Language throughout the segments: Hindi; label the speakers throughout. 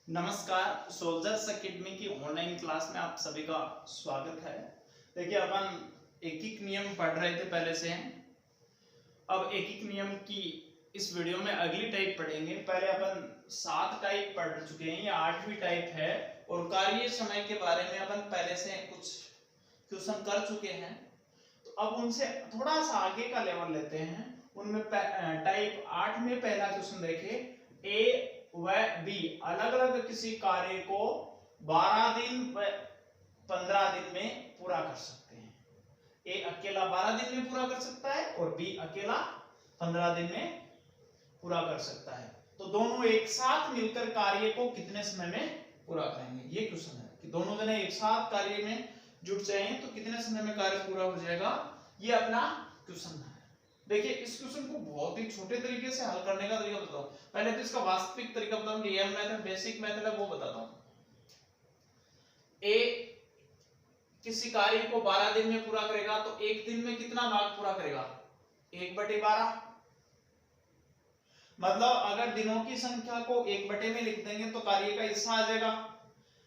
Speaker 1: नमस्कार। सोल्जर्स एकेडमी की ऑनलाइन क्लास में आप सभी का स्वागत है। देखिए, अपन एक एक नियम पढ़ रहे थे पहले से। अब एक एक नियम की इस वीडियो में अगली टाइप पढ़ेंगे। पहले अपन 7 टाइप पढ़ चुके हैं, ये 8वीं टाइप है। और कार्य समय के बारे में अपन पहले से कुछ क्वेश्चन कर चुके हैं, तो अब उनसे थोड़ा सा आगे का लेवल लेते हैं। उनमें टाइप 8 में पहला क्वेश्चन देखिए, ए व बी अलग अलग किसी कार्य को 12 दिन व 15 दिन में पूरा कर सकते हैं। ए अकेला 12 दिन में पूरा कर सकता है और बी अकेला 15 दिन में पूरा कर सकता है। तो दोनों एक साथ मिलकर कार्य को कितने समय में पूरा करेंगे, ये क्वेश्चन है कि दोनों जने एक साथ कार्य में जुट जाएं तो कितने समय में कार्य पूरा हो जाएगा, ये अपना क्वेश्चन है। देखिए, इस क्वेश्चन को बहुत ही छोटे तरीके से हल करने का तरीका बताओ। पहले तो इसका वास्तविक तरीका बताऊं, ये मेथड बेसिक मेथड है वो बताता हूं। ए किसी कार्य को 12 दिन में पूरा करेगा तो एक दिन में कितना भाग पूरा करेगा, 1/12। मतलब अगर दिनों की संख्या को 1/में लिख देंगे तो कार्य का हिस्सा आ जाएगा,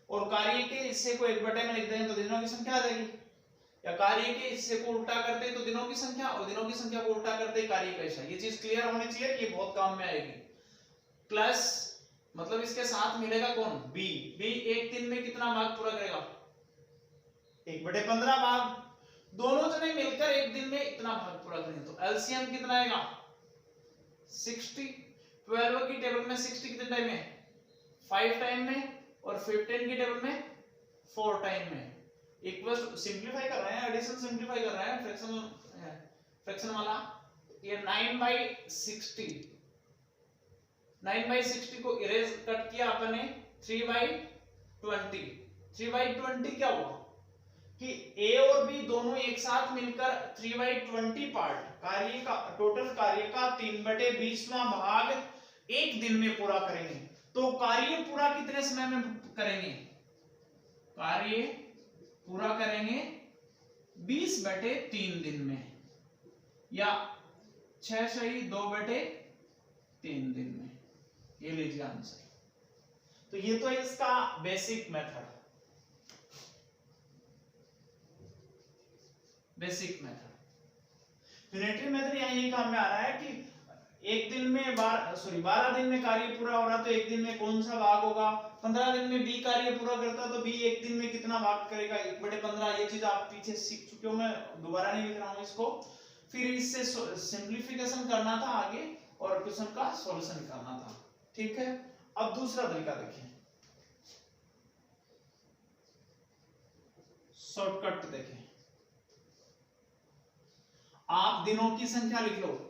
Speaker 1: और कार्य के हिस्से को 1/में लिख देंगे तो दिनों की संख्या आ जाएगी। या कार्य के हिस्से को उल्टा करते तो दिनों की संख्या, और दिनों की संख्या को उल्टा करते कार्य का हिस्सा। ये चीज क्लियर होनी चाहिए, ये बहुत काम में आएगी। प्लस मतलब इसके साथ मिलेगा कौन, बी। बी एक दिन में कितना भाग पूरा करेगा, 1/15 भाग। दोनों जने मिलकर एक दिन में इतना भाग पूरा करेंगे तो एलसीएम कितना आएगा, 60। 12 की टेबल में 60 कितने टाइम में, 5 टाइम में, और 15 की टेबल में 4 टाइम में। इक्वल सिंपलीफाई कर रहे हैं, एडिशन सिंपलीफाई कर रहे हैं, फ्रैक्शन वाला। ये 9/60, 9/60 को इरेज कट किया अपने 3/20। 3/20 क्या हुआ कि ए और बी दोनों एक साथ मिलकर 3/20 पार्ट कार्य का, टोटल कार्य का 3/20वां भाग एक दिन में पूरा करेंगे। तो कार्य पूरा कितने समय में करेंगे, कार्य पूरा करेंगे 20/3 दिन में, या 6 सही 2/3 दिन में। ये लीजिए आंसर। तो ये तो इसका basic method, basic method. Unitary method यही काम में आ रहा है कि एक दिन में 12 दिन में कार्य पूरा हो रहा तो एक दिन में कौन सा भाग होगा। 15 दिन में बी कार्य पूरा करता तो बी एक दिन में कितना भाग करेगा, 1/15। ये चीज आप पीछे सीख चुके हो, मैं दोबारा नहीं लिख रहा हूं इसको। फिर इससे सिंप्लीफिकेशन करना था आगे और क्वेश्चन का सॉल्यूशन निकालना था। ठीक है, अब दूसरा तरीका देखिए, शॉर्टकट देखें। आप दिनों की संख्या लिख लो।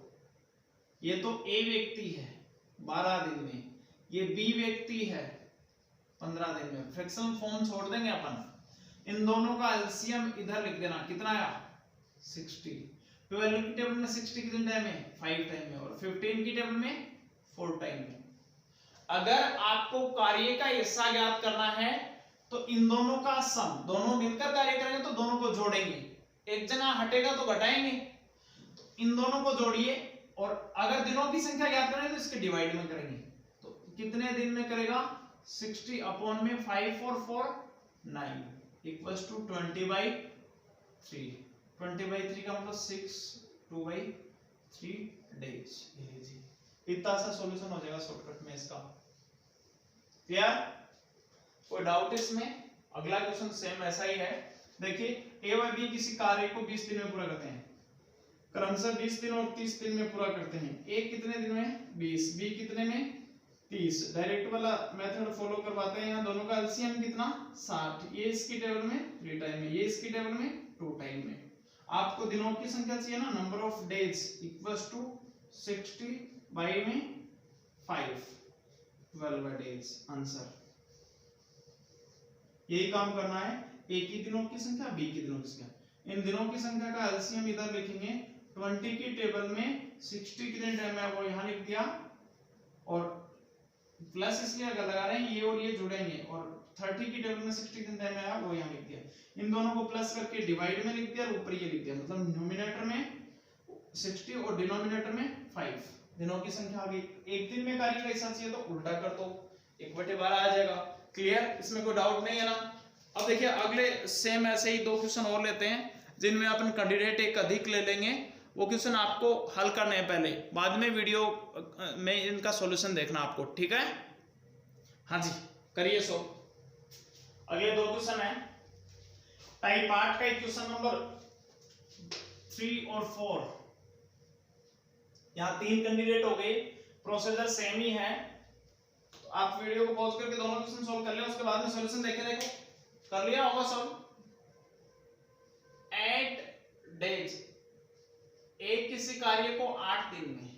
Speaker 1: ये तो ए व्यक्ति है 12 दिन में, ये बी व्यक्ति है 15 दिन में। फ्रैक्शनल फॉर्म छोड़ देंगे अपन। इन दोनों का एलसीएम इधर लिख देना, कितना आया 60। 12 की टेबल में 60 कितने टाइम में, 5 टाइम में, और 15 की टेबल में 4 टाइम में। अगर आपको कार्य का हिस्सा ज्ञात करना है तो इन दोनों का सम, दोनों मिलकर कार्य करेंगे तो दोनों को जोड़ेंगे, एक जना हटेगा तो घटाएंगे। तो इन दोनों को जोड़िए, और अगर दिनों की संख्या ज्ञात करें तो इसके डिवाइड में करेंगे तो कितने दिन में करेगा, 60 अपॉन में 5 और 4 9 इक्वल्स टू 20/3। 20/3 का मतलब 6 2/3 डेज। इतना सा सॉल्यूशन हो जाएगा शॉर्टकट में इसका। क्लियर, कोई डाउट इसमें? अगला क्वेश्चन सेम ऐसा ही है। देखिए, ए व बी किसी कार्य को 20 दिन में पूरा करते हैं, क्रमशः 20 दिन और 30 दिन में पूरा करते हैं। ए कितने दिन में, 20, बी कितने में, 30। डायरेक्ट वाला मेथड फॉलो करवाते हैं। यहाँ दोनों का एलसीएम कितना, 60। ये इसकी टेबल में 3 टाइम में, ये इसकी टेबल में 2 टाइम में। आपको दिनों की संख्या चाहिए ना, number of days equals to 60 by में 5, 12 डेज। आंसर यही काम करना है। ए की दिनों की संख्या, बी की दिनों की संख्या। इन दिनों की संख्या का एलसीएम इधर लिखेंगे। 20 की टेबल में 60 कितने टाइम है वो यहां लिख दिया, और प्लस इसलिए अगर लगा रहे हैं ये और ये जुड़ेंगे, और 30 की टेबल में 60 कितने टाइम आया वो यहां लिख दिया। इन दोनों को प्लस करके डिवाइड में लिख दिया और ऊपर ये लिख दिया। मतलब न्यूमरेटर में 60 और डिनोमिनेटर में 5। दिनों की संख्या आ गई। एक दिन में कार्य का हिस्सा चाहिए तो उल्टा कर दो, 1/12 आ जाएगा। क्लियर, इसमें कोई डाउट नहीं है ना। अब देखिए अगले सेम ऐसे ही 2 क्वेश्चन और लेते हैं जिनमें अपन कैंडिडेट एक अधिक ले लेंगे। वो क्वेश्चन आपको हल करने हैं पहले, बाद में वीडियो में इनका सॉल्यूशन देखना आपको, ठीक है। हाँ जी, करिए सो। अगले 2 क्वेश्चन है टाइप 8 का एक क्वेश्चन नंबर 3 और 4। यहाँ 3 कैंडिडेट हो गए, प्रोसीजर सेम ही है। तो आप वीडियो को पॉज करके दोनों क्वेश्चन सॉल्व कर लें, उसके बाद में सॉल्यूशन देखें। देखो कर लिया होगा सॉल्व। 8 डेज, ए किसी कार्य को 8 दिन में,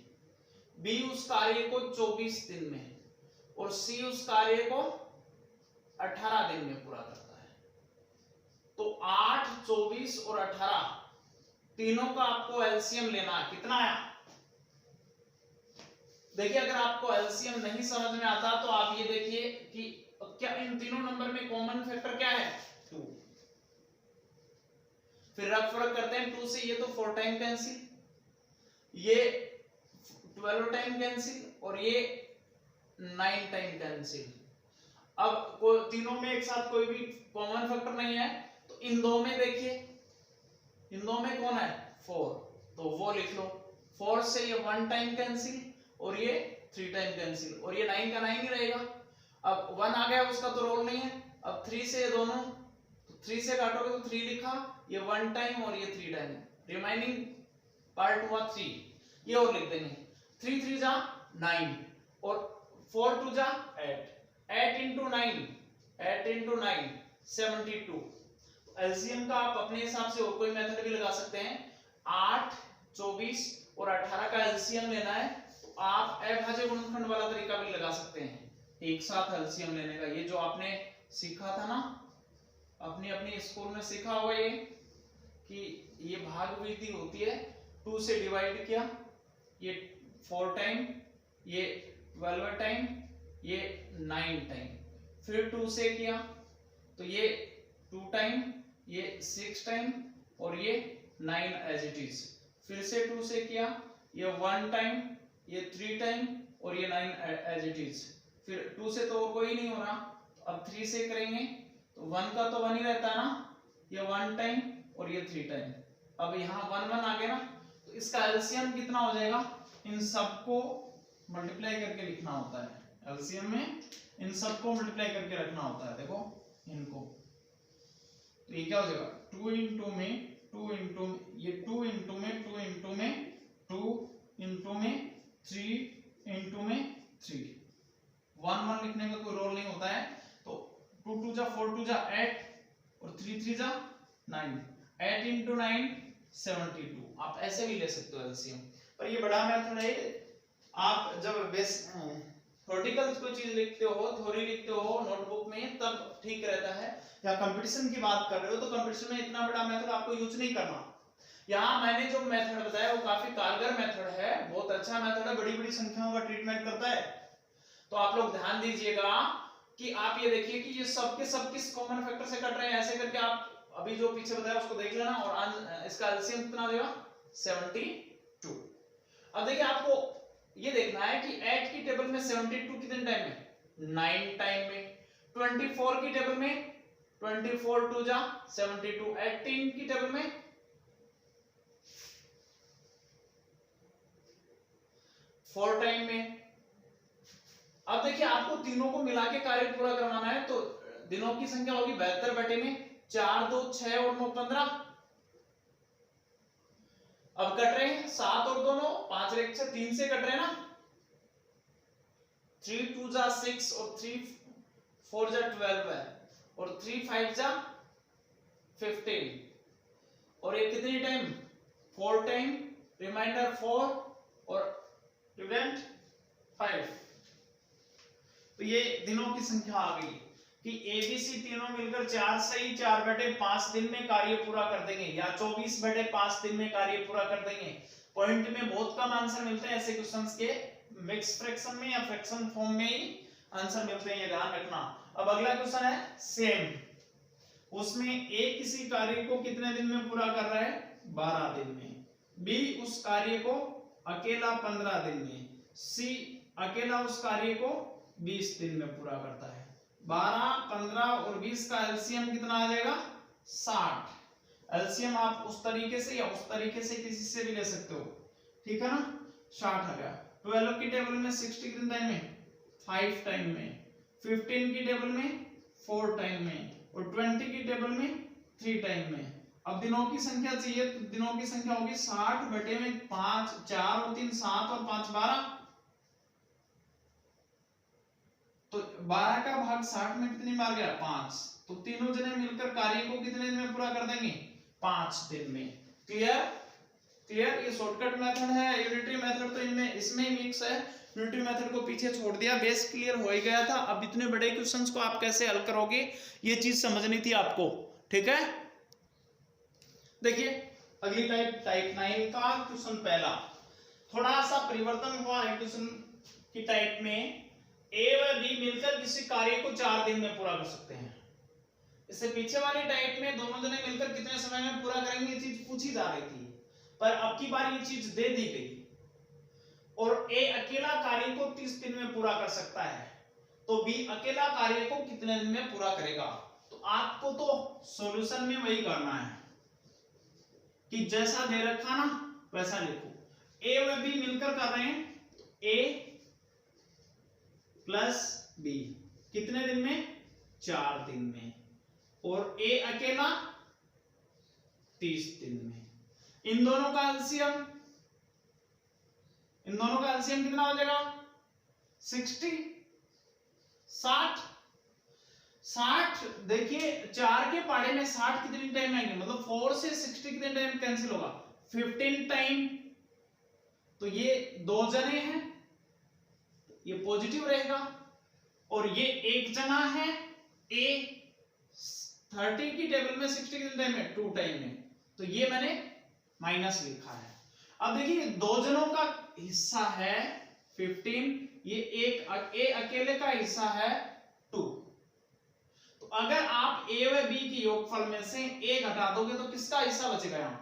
Speaker 1: बी उस कार्य को 24 दिन में और सी उस कार्य को 18 दिन में पूरा करता है। तो 8, 24 और 18 तीनों का आपको एलसीएम लेना है। कितना आया? देखिए अगर आपको एलसीएम नहीं समझ में आता तो आप ये देखिए कि क्या इन तीनों नंबर में कॉमन फैक्टर क्या है? 2। फिर रफ फर्क करते हैं 2 से। ये तो 4 टाइम कैंसिल, ये 12 टाइम कैंसिल और ये 9 टाइम कैंसिल। अब तीनों में एक साथ कोई भी कॉमन फैक्टर नहीं है, तो इन दो में देखिए, इन दो में कौन है? 4, तो वो लिख लो। 4 से ये 1 टाइम कैंसिल और ये 3 टाइम कैंसिल और ये 9 का 9 ही रहेगा। अब 1 आ गया, उसका तो रोल नहीं है। अब 3 से ये दोनों, तो 3 से काटोगे तो 3 लिखा, ये 1 टाइम और ये 3 टाइम, रिमाइनिंग पार्ट हुआ 3, ये और लिख देंगे। 3 3 जा 9 और 4 2 जा 8, 8 into 9, 8 into 9 72। एलसीएम का आप अपने हिसाब से और कोई मेथड भी लगा सकते हैं। 8, 24 और 18 का एलसीएम लेना है तो आप अभाज्य गुणनखंड वाला तरीका भी लगा सकते हैं, एक साथ एलसीएम लेने का। ये जो आपने सीखा था ना, अपनी अपनी स्कूल में सीखा होगा ये कि ये भाग विधि होती है। 2 से डिवाइड किया, ये 4 टाइम, ये 12 टाइम, ये 9 टाइम। फिर 2 से किया तो ये 2 टाइम, ये 6 टाइम और ये 9 एज इट इज। फिर से 2 से किया, ये 1 टाइम, ये 3 टाइम और ये 9 एज इट इज। फिर 2 से तो कोई नहीं हो रहा, अब 3 से करेंगे तो 1 का तो 1 ही रहता है ना, ये 1 टाइम और ये 3 टाइम। अब यहाँ 1 1 आ गया ना, तो इसका एलसीएम कितना हो जाएगा? इन सबको मल्टीप्लाई करके लिखना होता है। एलसीएम में इन सबको मल्टीप्लाई करके रखना होता है। देखो इनको, तो ये क्या हो जाएगा? 2 इंटू में 2 इंटू ये 2 इंटू में 2 इंटू में 2 इंटू में 3 इंटू में 3। 1 1 लिखने का कोई रोल नहीं होता है। तो 2 2 जा 4 2 जा 8 और 3 3 जा 9, 8 इंटू 9 72। आप ऐसे भी ले सकते हो एलसीएम, पर ये बड़ा मेथड है। आप जब थ्योरेटिकल कोई चीज लिखते हो, थ्योरी लिखते हो नोटबुक में, तब ठीक रहता है। या कंपटीशन की बात कर रहे हो तो कंपटीशन में इतना बड़ा मेथड आपको यूज नहीं करना। यहाँ मैंने जो मेथड बताया वो काफी कारगर मेथड है, बहुत अच्छा मेथड है, बड़ी बड़ी संख्याओं का ट्रीटमेंट करता है। तो आप लोग ध्यान दीजिएगा कि आप ये देखिए कि ये सबके सब किस कॉमन फैक्टर से कट रहे हैं। ऐसे करके आप अभी जो पीछे बताया उसको देख लेना और इसका एलसीएम कितना देगा? 72। अब देखिए आपको ये देखना है कि 8 की टेबल में 72 कितने टाइम में? 9 टाइम में। 24 की टेबल में 24 2 जा 72। 18 की टेबल में 4 टाइम में। अब देखिए आपको तीनों को मिला के कार्य पूरा करवाना है, तो दिनों की संख्या होगी 72 बटे में 4 2 6 और 9 15। अब कट रहे हैं 7 और 2 9, 5 और 1 6, 3 से कट रहे हैं ना। 3 2 जा 6 और 3 4 जा 12 है और 3 5 जा 15 और ये कितनी टाइम? 4 टाइम, रिमाइंडर 4 और डिविडेंड 5। तो ये दिनों की संख्या आ गई कि एबीसी तीनों मिलकर 4 सही 4 बटे 5 दिन में कार्य पूरा कर देंगे, या 24 बटे 5 दिन में कार्य पूरा कर देंगे। पॉइंट में बहुत कम आंसर मिलते हैं ऐसे क्वेश्चंस के, मिक्स फ्रैक्शन में या फ्रैक्शन फॉर्म में ही आंसर मिलते हैं, ये ध्यान रखना। अब अगला क्वेश्चन है सेम, उसमें ए किसी कार्य को कितने दिन में पूरा कर रहा है? 12 दिन में। बी उस कार्य को अकेला 15 दिन में। सी अकेला उस कार्य को 20 दिन में पूरा करता है। 12, 15 और 20 का एलसीएम कितना आ जाएगा? 60। एलसीएम आप उस तरीके से या उस तरीके से किसी से भी ले सकते हो, ठीक है ना। 60 आ गया। 12 की टेबल में 60 कितने टाइम में? 5 टाइम में। 15 की टेबल में 4 टाइम में और 20 की टेबल में 3 टाइम में। अब दिनों की संख्या चाहिए तो दिनों की संख्या होगी 60 बटे में 5, 4 और 3 7 और 5 12। तो 12 का भाग 60 में कितनी बार गया? 5। तो तीनों जने मिलकर कार्य को कितने दिन में पूरा कर देंगे? 5 दिन में। क्लियर? क्लियर? ये शॉर्टकट मेथड है, यूनिटरी मेथड तो इनमें इसमें ही मिक्स है। यूनिटरी मेथड को पीछे छोड़ दिया, बेस क्लियर हो ही गया था। अब इतने बड़े क्वेश्चंस को आप कैसे हल करोगे, ये चीज समझनी थी आपको, ठीक है। देखिए अगली टाइप 9 का क्वेश्चन पहला, थोड़ा सा परिवर्तन हुआ है क्वेश्चन की टाइप में। ए व बी मिलकर किसी कार्य को 4 दिन में पूरा कर सकते हैं। इससे पीछे वाली टाइप में दोनों जने मिलकर कितने समय में पूरा करेंगे ये चीज पूछी जा रही थी, पर अब की बार ये चीज दे दी गई और ए अकेला कार्य को 30 दिन में पूरा कर सकता है, तो बी अकेला कार्य को कितने दिन में पूरा करेगा। तो आपको तो सॉल्यूशन में वही करना है कि जैसा दे रखा ना वैसा लिखो। ए व बी मिलकर कर रहे हैं, तो ए प्लस बी कितने दिन में? 4 दिन में। और ए अकेला 30 दिन में। इन दोनों का एलसीएम कितना हो जाएगा? 60 60। देखिए 4 के पहाड़े में 60 कितनी टाइम आएंगे, मतलब 4 से 60 कितने टाइम कैंसिल होगा? 15 टाइम। तो ये 2 जने हैं, ये पॉजिटिव रहेगा, और ये 1 जना है ए। 30 की टेबल में 60 कितने टाइम में? 2 टाइम में, तो ये मैंने माइनस लिखा है। अब देखिए 2 जनों का हिस्सा है 15, ये ए अकेले का हिस्सा है 2। तो अगर आप ए व बी की योगफल में से ए घटा दोगे तो किसका हिस्सा बचेगा? यहां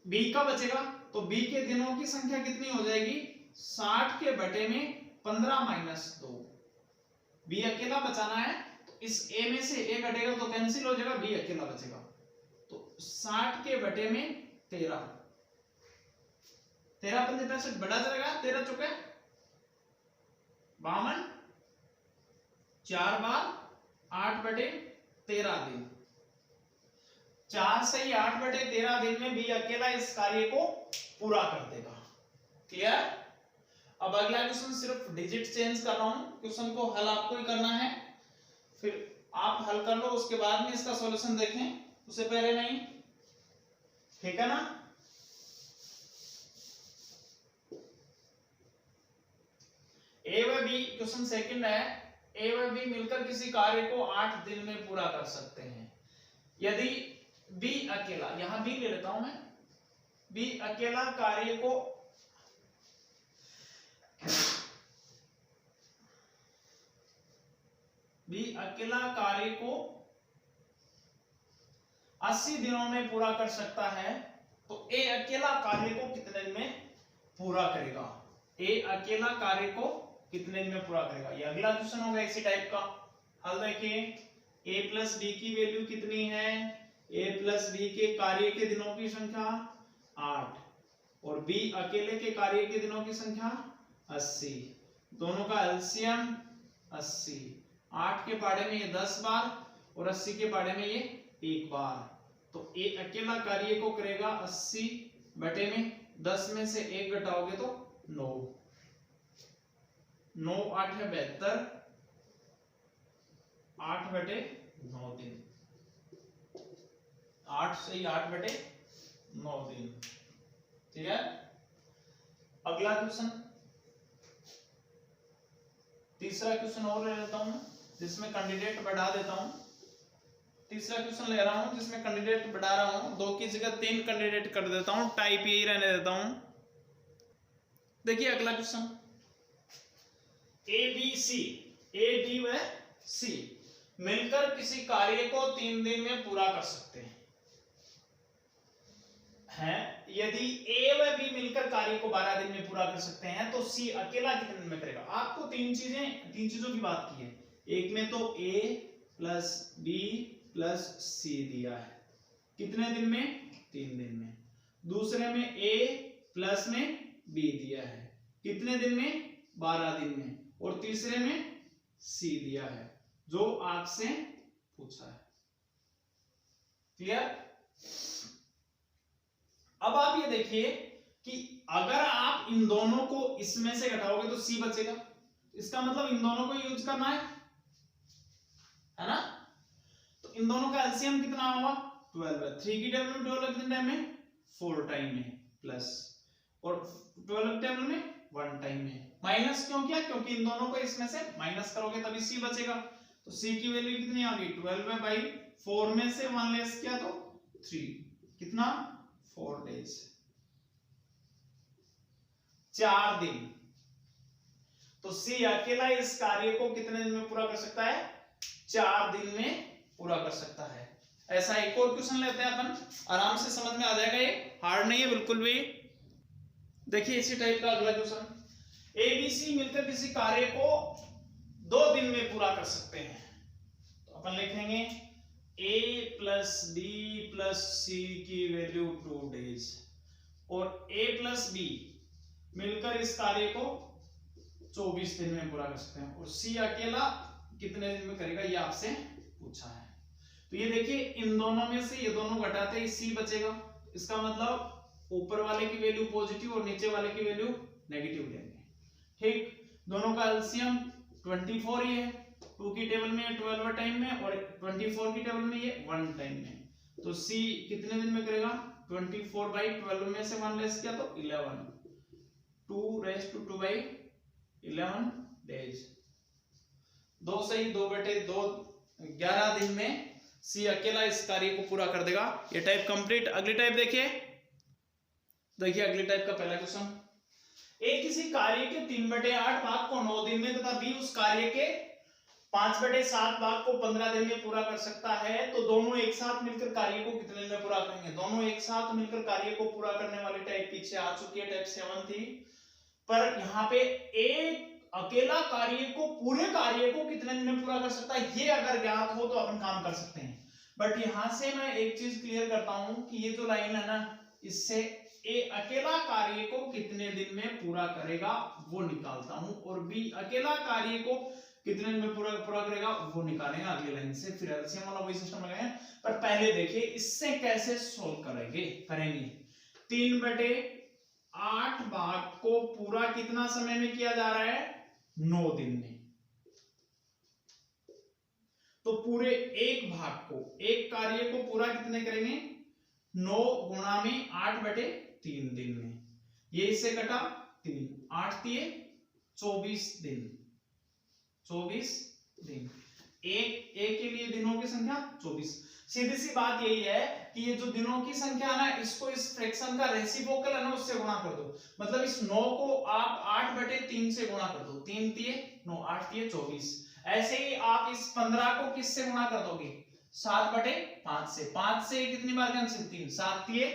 Speaker 1: बी का बचेगा। तो बी के दिनों की संख्या कितनी हो जाएगी? 60 के बटे में 15 माइनस 2। बी अकेला बचाना है, तो इस ए में से ए घटेगा तो कैंसिल हो जाएगा, बी अकेला बचेगा। तो 60 के बटे में 13, 13 पंजे 65 बड़ा जाएगा, 13 चुके 52, 4 बार 8 बटे 13 दिन। 4 से ही 8 बटे 13 दिन में बी अकेला इस कार्य को पूरा कर देगा। क्लियर? अब अगला क्वेश्चन सिर्फ डिजिट चेंज कर रहा हूं, क्वेश्चन को हल आपको ही करना है, फिर आप हल कर लो, उसके बाद में इसका सॉल्यूशन देखें, उससे पहले नहीं, ठीक है ना। ए व बी क्वेश्चन सेकंड है, ए व बी मिलकर किसी कार्य को 8 दिन में पूरा कर सकते हैं। यदि बी अकेला, यहां बी ले लेता हूं मैं, बी अकेला कार्य को बी अकेला कार्य को 80 दिनों में पूरा कर सकता है, तो ए अकेला कार्य को कितने दिन में पूरा करेगा? ए अकेला कार्य को कितने दिन में पूरा करेगा? ये अगला क्वेश्चन होगा इसी टाइप का। हल देखिए, ए प्लस बी की वैल्यू कितनी है? ए प्लस बी के कार्य के दिनों की संख्या 8 और बी अकेले के कार्य के दिनों की संख्या 80। दोनों का एलसीएम 80। 8 के पाड़े में ये 10 बार और 80 के पाड़े में ये 1 बार, तो ए अकेला कार्य को करेगा 80 बटे में 10 में से 1 घटाओगे तो 9, 9 8 है 72, 8 बटे 9 दिन, 8 से ही 8 बटे 9 दिन। ठीक है। अगला क्वेश्चन, तीसरा क्वेश्चन और ले लेता हूं जिसमें कैंडिडेट बढ़ा देता हूं। तीसरा क्वेश्चन ले रहा हूं जिसमें कैंडिडेट बढ़ा रहा हूं, 2 की जगह 3 कैंडिडेट कर देता हूं, टाइप यही रहने देता हूं। देखिए अगला question, A B C, A B व सी मिलकर किसी कार्य को 3 दिन में पूरा कर सकते हैं। है यदि ए व बी मिलकर कार्य को 12 दिन में पूरा कर सकते हैं तो सी अकेला कितने दिन में करेगा। आपको तीन चीजों की बात की है। एक में तो ए प्लस बी प्लस सी दिया है, कितने दिन में, 3 दिन में। दूसरे में ए प्लस में बी दिया है, कितने दिन में, 12 दिन में। और तीसरे में सी दिया है जो आपसे पूछा है। क्लियर। अब आप ये देखिए कि अगर आप इन दोनों को इसमें से घटाओगे तो सी बचेगा, इसका मतलब इन दोनों को यूज करना है ना। तो इन दोनों का एलसीएम कितना होगा, 12 है। 3 की टेबल में 12 कितने टाइम में, 4 टाइम में, प्लस और 12 टेबल में 1 टाइम में। माइनस क्यों किया, क्योंकि इन दोनों को इसमें से माइनस करोगे तभी सी बचेगा। तो सी की वैल्यू कितनी आ गई, 12 है भाई, 4 में से 1 लेस किया तो 3, कितना, 4 डेज, 4 दिन। तो सी अकेला इस कार्य को कितने दिन में पूरा कर सकता है, 4 दिन में पूरा कर सकता है। ऐसा एक और क्वेश्चन लेते हैं अपन, आराम से समझ में आ जाएगा, ये हार्ड नहीं है बिल्कुल भी। देखिए इसी टाइप का अगला क्वेश्चन, ए बी सी मिलकर किसी कार्य को 2 दिन में पूरा कर सकते हैं। तो अपन लिखेंगे a प्लस बी प्लस सी की वैल्यू 2 डेज, और a प्लस बी मिलकर इस कार्य को 24 दिन में पूरा कर सकते हैं, और c अकेला कितने दिन में करेगा ये आपसे पूछा है। तो ये देखिए इन दोनों में से ये दोनों घटाते ही c बचेगा, इसका मतलब ऊपर वाले की वैल्यू पॉजिटिव और नीचे वाले की वैल्यू नेगेटिव लेंगे। ठीक, दोनों का एलसीएम 24 ही है, 2 की टेबल में 12 टाइम में और 24 की टेबल में ये 1 टाइम में। तो c कितने दिन में करेगा, 24/12 में से 1 लेस किया तो 11, 2 रेज़ टू 2/11 डेज। 2 से ही 2/2 11 दिन में सी अकेला इस कार्य को पूरा कर देगा। ये टाइप कंप्लीट। अगली टाइप देखिए अगली टाइप का पहला क्वेश्चन, ए किसी कार्य के 3/8 भाग को 9 दिन में तथा बी उस कार्य के 5/7 भाग को 15 दिन में पूरा कर सकता है, तो दोनों एक साथ मिलकर कार्य को कितने दिन में पूरा करेंगे। दोनों एक साथ मिलकर कार्य को पूरा करने वाली टाइप पीछे आ चुकी है, टाइप 7 थी, पर यहाँ पे एक अकेला कार्य को, पूरे कार्य को कितने दिन में पूरा कर सकता है, ये अगर ज्ञात हो तो अपन काम कर सकते हैं। बट यहां से मैं एक चीज क्लियर करता हूं कि ये जो लाइन है ना, इससे ए अकेला कार्य को कितने दिन में पूरा करेगा वो निकालता हूं, और बी अकेला कार्य को कितने दिन में पूरा करेगा वो निकालेंगे अगली लाइन से। फिर एलसीएम वाला वही सिस्टम लगाएंगे, पर पहले देखिए इससे कैसे सोल्व करेंगे। 3/8 भाग को पूरा कितना समय में किया जा रहा है, 9 दिन में। तो पूरे एक भाग को, एक कार्य को पूरा कितने करेंगे, 9 गुणा में 8/3 दिन में। ये इससे कटा 3, 8 दिए 24 दिन, 24 दिन। एक के लिए दिनों की संख्या 24। सीधी सी बात यही है कि ये जो दिनों की संख्या है ना, इसको इस फ्रैक्शन का रेसिप्रोकल है ना उससे गुणा कर दो। मतलब इस 9 को आप 8/3 से गुणा कर दो, 3 दिए 9, 8 दिए 24। ऐसे ही आप इस 15 को किससे गुणा कर दोगे, 7/5 से। 5 से कितनी बार कैंसिल, 3, 7 दिए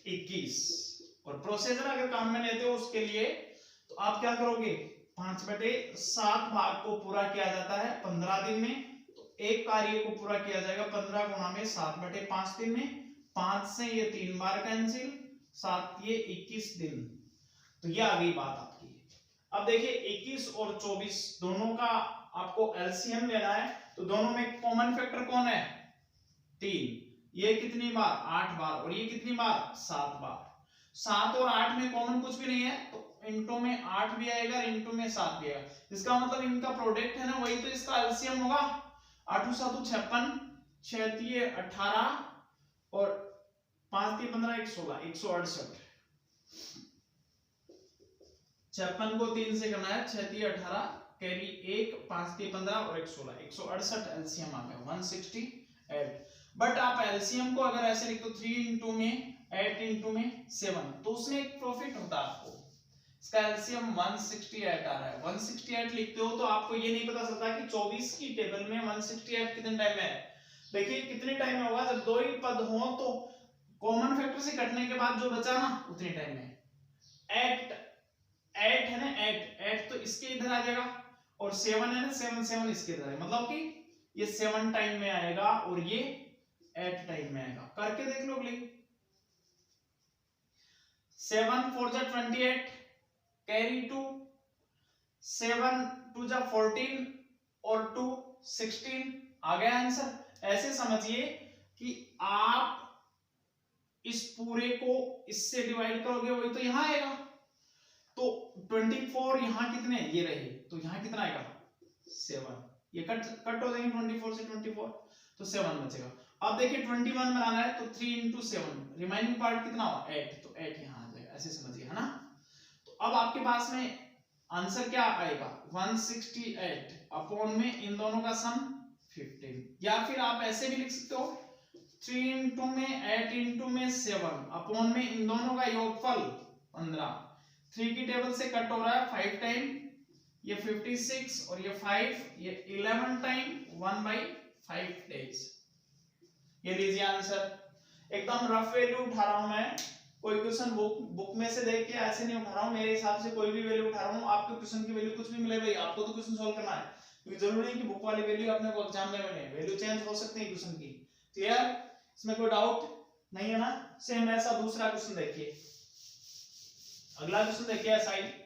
Speaker 1: 21। और प्रोसीजर अगर काम में लेते हो उसके लिए तो आप क्या करोगे, 5/7 भाग को पूरा किया जाता है 15 दिन में। तो एक कार्य को पूरा किया जाएगा 15 गुणा में 7/5 दिन में। 5 से ये 3 बार कैंसिल, 7 ये 21 दिन। तो ये आ गई बात आपकी। अब देखिए 21 और 24 दोनों का आपको एलसीएम लेना है, तो दोनों में कॉमन फैक्टर कौन है, 3। ये कितनी बार, 8 बार, और ये कितनी बार, 7 बार। 7 और 8 में कॉमन कुछ भी नहीं है, तो इंटू में 8 भी आएगा, इंटू में 7 भी आएगा। इसका मतलब इनका प्रोडक्ट है ना, वही तो इसका एलसीएम होगा। 8 7 56, 6 18 और 5 15 16, 168। 56 को 3 से करना है, 6 18 कैरी 1, 5 15 और 116, 168 एलसीएम आ गया 168। बट आप एलसीएम को अगर ऐसे लिख दो 3 इंटू में 8 इंटू में 7, तो उसमें एक प्रॉफिट होता है आपको। इसका एलसीएम 168 आ रहा है। 168 लिखते हो तो आपको ये नहीं पता चलता कि 24 की टेबल में 168 कितने टाइम में है। देखिए कितने टाइम में होगा, जब 2 ही पद हो तो कॉमन फैक्टर से कटने के बाद जो बचा ना उतने टाइम में 8 है ना, 8 तो इसके इधर आ जाएगा, और 7 है ना, 7 इसके इधर है, मतलब कि ये 7 टाइम में आएगा और ये 8 टाइम में आएगा। करके देख लो अगली। 7 4 जा 28 कैरी 2, 7 2 जा 14 और 2 16 आ गया आंसर। ऐसे समझिए कि आप इस पूरे को इससे डिवाइड करोगे वही तो यहां आएगा। तो 24 यहां कितने ये रहे, तो यहां कितना आएगा 7, ये कट हो जाएंगे 24 से 24, तो 7 बचेगा। अब देखिए 21 बनाना है तो 3 into 7 रिमाइनिंग पार्ट कितना हुआ 8, तो 8 यहां आ जाएगा, ऐसे समझिए है ना। तो अब आपके पास में आंसर क्या आएगा 168 अपॉन में इन दोनों का सम 15, या फिर आप ऐसे भी लिख सकते हो 3 into में 8 into में 7 अपॉन में इन दोनों का योगफल 15। 3 की टेबल से कट हो रहा है 5 टाइम, ये 56 और ये 5, ये 11 टाइम 1/5 डेज। ये लीजिए आंसर। एकदम रफ वैल्यू उठा रहा हूं मैं, कोई क्वेश्चन बुक में से देख के ऐसे नहीं उठा रहा हूं, मेरे हिसाब से कोई भी वैल्यू उठा रहा हूं। आपके क्वेश्चन की वैल्यू कुछ भी मिले भाई, आपको तो क्वेश्चन सॉल्व करना है, क्योंकि जरूरी नहीं कि बुक वाली वैल्यू अपने को एग्जाम में मिले, वैल्यू चेंज हो सकती है क्वेश्चन की। क्लियर, इसमें कोई डाउट नहीं है ना। सेम ऐसा दूसरा क्वेश्चन देखिए, अगला क्वेश्चन देखिए साइड।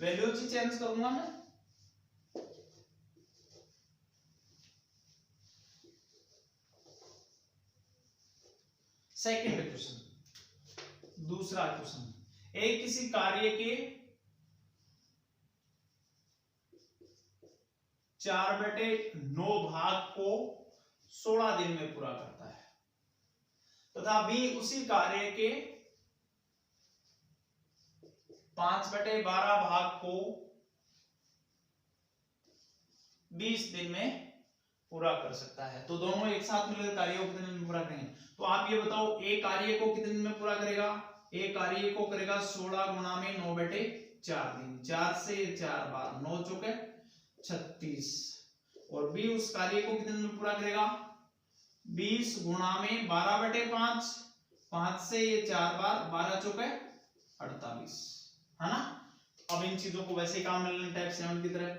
Speaker 1: वैल्यू चेंज करूंगा मैं, सेकंड क्वेश्चन, दूसरा क्वेश्चन। एक किसी कार्य के 4/9 भाग को 16 दिन में पूरा करता है, तथा बी उसी कार्य के 5/12 भाग को 20 दिन में पूरा कर सकता है। तो दोनों एक साथ मिलकर कार्य को कितने दिन में पूरा करेंगे। तो आप ये बताओ ए कार्य को कितने दिन में पूरा करेगा। ए कार्य को करेगा 16 गुणा में 9/4 दिन, 4 से 4 बार 9 चौके 36, और बी उस कार्य को कितने दिन में पूरा करेगा 20 गुणा में 12/5, 5 से ये 4 बार 12 चौके 48, है ना। अब इन चीजों को वैसे काम मिलने टाइप 7 की तरह।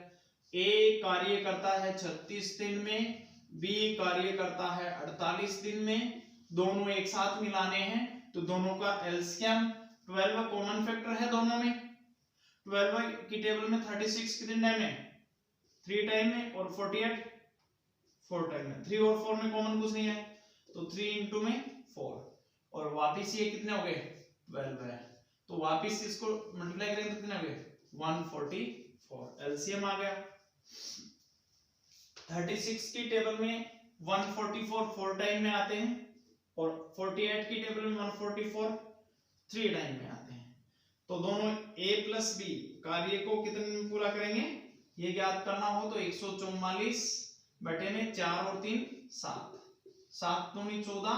Speaker 1: ए कार्य करता है 36 दिन में, बी कार्य करता है 48 दिन में, दोनों एक साथ मिलाने हैं तो दोनों का एलसीएम 12 कॉमन फैक्टर है दोनों में। 12 की टेबल में 36 कितने टाइम में 3 टाइम में, और 48 4 टाइम में। 3 और 4 में कॉमन कुछ नहीं है, तो 3 into में 4, और वापिस ये कितने हो गए 12 है, तो वापिस इसको मल्टीप्लाई करेंगे तो कितने हो गए 144, एलसीएम आ गया। 36 की टेबल में 144 4 टाइम में आते हैं, और 48 की टेबल में 144 3 टाइम में आते हैं। तो दोनों a प्लस बी कार्य को कितने में पूरा करेंगे ये ज्ञात करना हो तो 144 बटे में 4 और 3 7, 7 दूनी 14,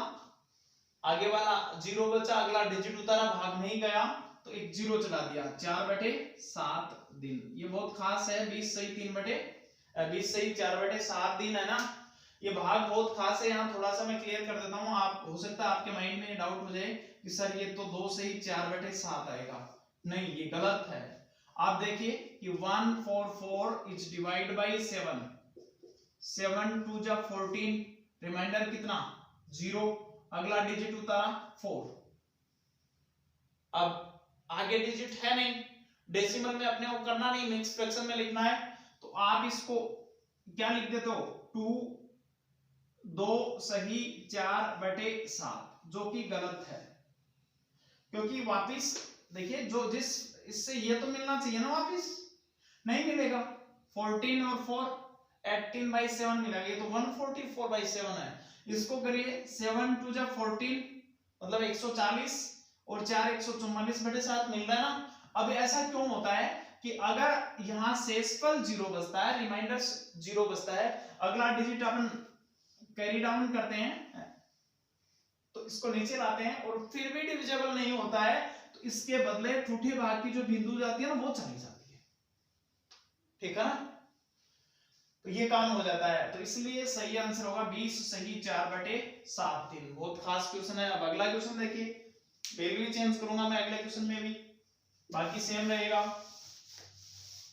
Speaker 1: आगे वाला 0 बचा, अगला डिजिट उतारा भाग नहीं गया तो एक 0 चला दिया, 4/7 दिन। ये बहुत खास है, 20 सही 4/7 दिन है ना। ये भाग बहुत खास है, यहाँ थोड़ा सा मैं क्लियर कर देता हूँ। आप हो सकता है आपके माइंड में डाउट हो जाए कि सर ये तो 2 सही 4/7 आएगा, नहीं ये गलत है। आप देखिए कि 144 इज डिवाइड बाई 7, 7 2 जा 14, रिमाइंडर कितना 0, अगला डिजिट उतारा 4। अब आगे डिजिट है नहीं, डेसिमल में अपने को करना नहीं, मिक्स फ्रैक्शन में लिखना है, तो आप इसको क्या लिख देते हो 2 सही 4/7, जो कि गलत है, क्योंकि वापिस देखिए जो जिस इससे ये तो मिलना चाहिए ना, वापिस नहीं मिलेगा। 14 और 4 18/7 मिलेगा, ये तो 144/7 है। इसको करिए 7 2 जा 14 मतलब 140, और 4 144/7 मिल रहा है ना। अब ऐसा क्यों होता है कि अगर यहाँ शेषफल 0 बचता है, रिमाइंडर 0 बचता है, अगला डिजिट अपन कैरी डाउन करते हैं तो इसको नीचे लाते हैं और फिर भी डिविजिबल नहीं होता है, तो इसके बदले ठूठे भाग की जो बिंदु जाती है ना वो चली जाती है, ठीक है ना। तो ये काम हो जाता है, तो इसलिए सही आंसर होगा 20 सही 4/7 दिन। बहुत खास क्वेश्चन है। अब अगला क्वेश्चन देखिए, वैल्यू चेंज करूंगा मैं अगले क्वेश्चन में भी, बाकी सेम रहेगा।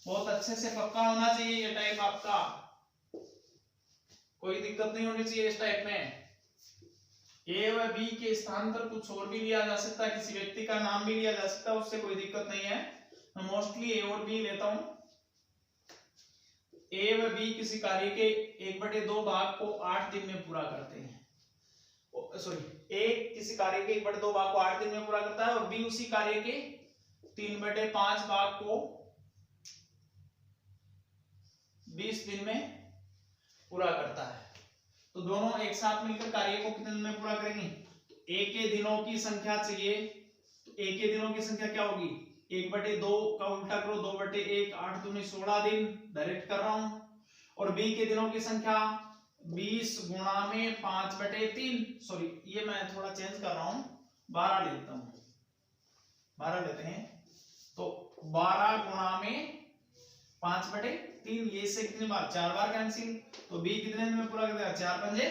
Speaker 1: बहुत अच्छे से पक्का होना चाहिए ये टाइप आपका, कोई दिक्कत नहीं होनी चाहिए इस टाइप में। ए व बी के स्थान पर कुछ और भी लिया जा सकता है, किसी व्यक्ति का नाम भी लिया जा सकता है, उससे कोई दिक्कत नहीं है। मैं मोस्टली ए और बी लेता हूं। ए व बी किसी कार्य के 1/2 भाग को 8 दिन में पूरा करते हैं। सॉरी, ए किसी कार्य के 1/2 भाग को 8 दिन में पूरा करता है और बी उसी कार्य के 3/5 भाग को 20 दिन में पूरा करता है। तो दोनों एक साथ मिलकर कार्य को कितने दिन में पूरा करेंगे? तो ए के दिनों की संख्या चाहिए, तो ए के दिनों की संख्या क्या होगी? 1/2 का उल्टा करो, 2/1, 8 दूनी 16 दिन, डायरेक्ट कर रहा हूं। और बी के दिनों की संख्या 20 गुणा में 5/3, सॉरी ये मैं थोड़ा चेंज कर रहा हूं, 12 लेता हूं, 12 लेते हैं। तो 12 गुणा में 5/3, ये से कितनी बार? 4 बार कैंसिल। तो बी कितने दिन में पूरा कर देगा? 4 पंजे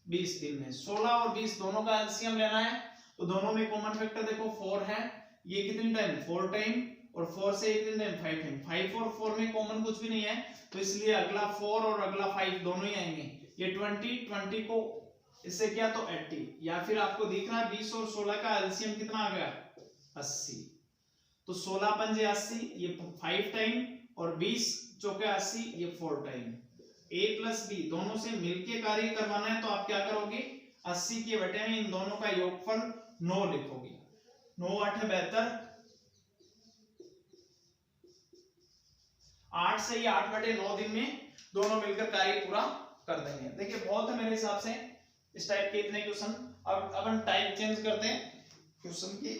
Speaker 1: 20 दिन में। 16 और 20 दोनों का एलसीएम लेना है, तो दोनों में कॉमन फैक्टर देखो 4 है, ये कितनी टाइम? 4 टाइम, और 4 से कितने टाइम? 5 टाइम। 5 और 4 में कॉमन कुछ भी नहीं है, तो इसलिए अगला 4 और अगला 5 दोनों ही आएंगे। ये 20 को इससे क्या तो 80, या फिर आपको दिख रहा है 20 और 16 का एलसीएम कितना आ गया? 80। तो 16 पंजे 80, ये 5 टाइम, और 20 चौके 80, ये 4 टाइम। a प्लस बी दोनों से मिलके कार्य करवाना है, तो आप क्या करोगे? 80 के बटे में इन दोनों का योगफल 9 लिखोगे। 9 8 72, 8 से ही 8/9 दिन में दोनों मिलकर कार्य पूरा कर देंगे। देखिए बहुत है मेरे हिसाब से इस टाइप के इतने क्वेश्चन। अब हम टाइप चेंज करते हैं क्वेश्चन की,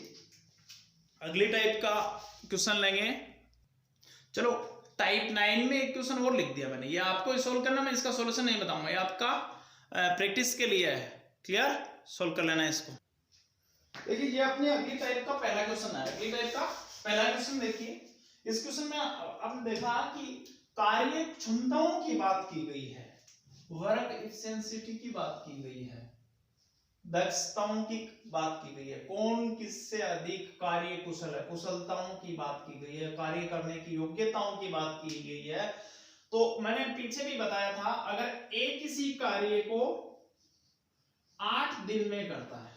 Speaker 1: अगली टाइप का क्वेश्चन लेंगे। चलो टाइप 9 में एक क्वेश्चन और लिख दिया मैंने, ये आपको सोल्व करना, मैं इसका सॉल्यूशन नहीं बताऊंगा, ये आपका प्रैक्टिस के लिए है। क्लियर? सोल्व कर लेना है इसको। देखिए ये अपनी अगली टाइप का पहला क्वेश्चन है। अगली टाइप का पहला क्वेश्चन देखिए, इस क्वेश्चन में आपने देखा कि कार्य क्षमताओं की बात की गई है, वर्क एफिशिएंसी की बात की गई है, दक्षताओं की बात की गई है, कौन किससे अधिक कार्य कुशल है, कुशलताओं की बात की गई है, कार्य करने की योग्यताओं की बात की गई है। तो मैंने पीछे भी बताया था, अगर ए किसी कार्य को 8 दिन में करता है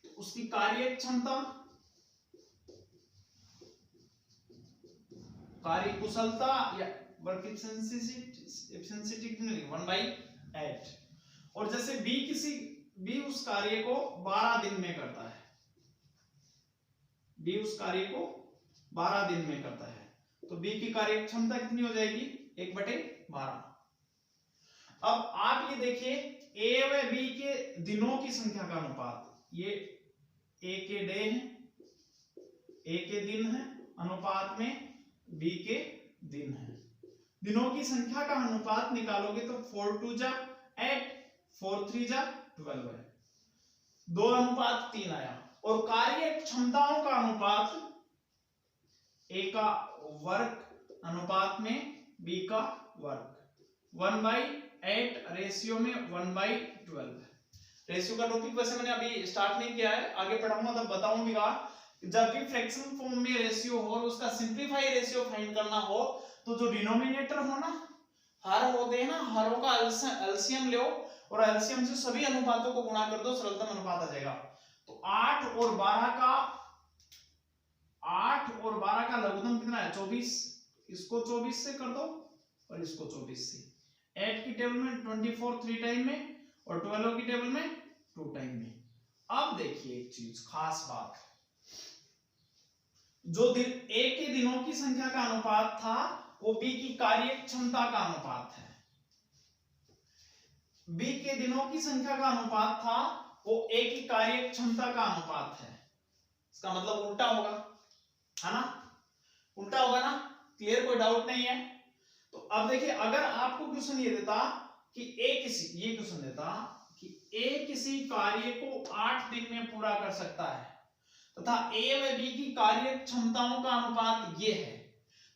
Speaker 1: तो उसकी कार्य क्षमता, कार्य कुशलता या वर्क एफिशिएंसी कितनी? 1/8। और जैसे बी उस कार्य को 12 दिन में करता है, बी उस कार्य को 12 दिन में करता है, तो बी की कार्य क्षमता कितनी हो जाएगी? 1/12। अब आप ये देखिए, ए व बी के दिनों की संख्या का अनुपात, ये ए के डे है, ए के दिन है, अनुपात में बी के दिन है। दिनों की संख्या का अनुपात निकालोगे तो 4 2 जा 8, 4 3 जा 12 है, 2:3 आया। और कार्य क्षमताओं का अनुपात ए का वर्क अनुपात में बी का वर्क, 1/8 रेशियो में 1/12। रेशियो का टॉपिक वैसे मैंने अभी स्टार्ट नहीं किया है, आगे पढ़ाऊंगा तब बताऊंगा। जब भी फ्रैक्शन फॉर्म में रेशियो हो और उसका सिंपलीफाई रेशियो फाइंड करना हो, तो जो डिनोमिनेटर हो ना, हर होते हैं ना, हरों का एलसीएम लो और एलसीएम से सभी अनुपातों को गुणा कर दो, सरलतम अनुपात आ जाएगा। तो 8 और 12 का लघुत्तम कितना है? 24। इसको 24 से कर दो और इसको 24 से। 8 की टेबल में 24 3 टाइम में, और 12 की टेबल में 2 टाइम में। अब देखिए एक चीज खास बात, जो दिन ए के दिनों की संख्या का अनुपात था वो बी की कार्य क्षमता का अनुपात है, बी के दिनों की संख्या का अनुपात था वो ए की कार्य क्षमता का अनुपात है। इसका मतलब उल्टा होगा, है ना? उल्टा होगा ना? क्लियर? कोई डाउट नहीं है? तो अब देखिए, अगर आपको क्वेश्चन ये देता कि ये क्वेश्चन देता कि ए किसी कार्य को 8 दिन में पूरा कर सकता है, तथा ए व बी की कार्य क्षमताओं का अनुपात ये है,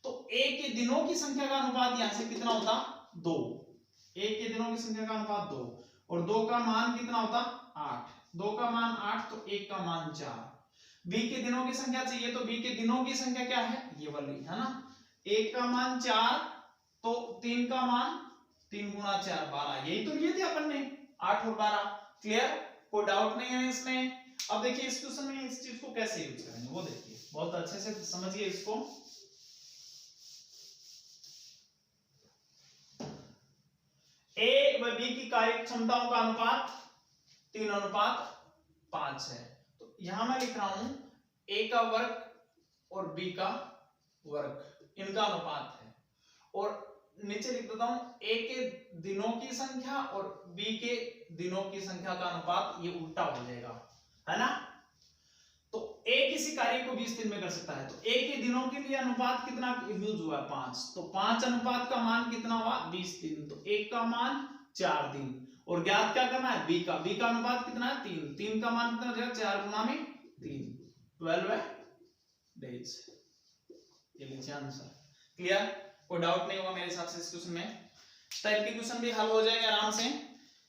Speaker 1: तो ए के दिनों की संख्या का अनुपात यहां से कितना होता 2, ए के दिनों की संख्या का अनुपात 2 और 2 का मान कितना होता 8, 2 का मान 8 तो 1 का मान 4। बी के दिनों की संख्या चाहिए तो बी के दिनों की संख्या क्या है ये वाली है ना, 1 का मान 4 तो 3 का मान 3 गुणा 4 12, यही तो लिए थे अपन ने 8 और 12। क्लियर, कोई डाउट नहीं है इसमें। अब देखिए इस क्वेश्चन में इस चीज को कैसे यूज करेंगे वो देखिए, बहुत अच्छे से समझिए इसको। ए व बी की कार्य क्षमताओं का अनुपात 3:5 है, तो यहां मैं लिख रहा हूं ए का वर्ग और बी का वर्ग इनका अनुपात है, और नीचे लिख देता हूं ए के दिनों की संख्या और बी के दिनों की संख्या का अनुपात, ये उल्टा हो जाएगा है ना। तो ए किसी कार्य को 20 दिन में कर सकता है, तो ए के दिनों के लिए अनुपात कितना यूज हुआ 5, तो 5 अनुपात का मान कितना हुआ 20 दिन, तो 1 का मान 4 दिन, और ज्ञात क्या करना है बी का अनुपात कितना है 3, 3 का मान कितना हो जाएगा 4 गुना में 3, 12 डेज, ये लीजिए आंसर। क्लियर, कोई डाउट नहीं होगा मेरे हिसाब से इस क्वेश्चन में। इस टाइप के क्वेश्चन भी हल हो जाएंगे आराम से।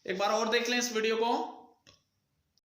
Speaker 1: एक बार और देख लें इस वीडियो को।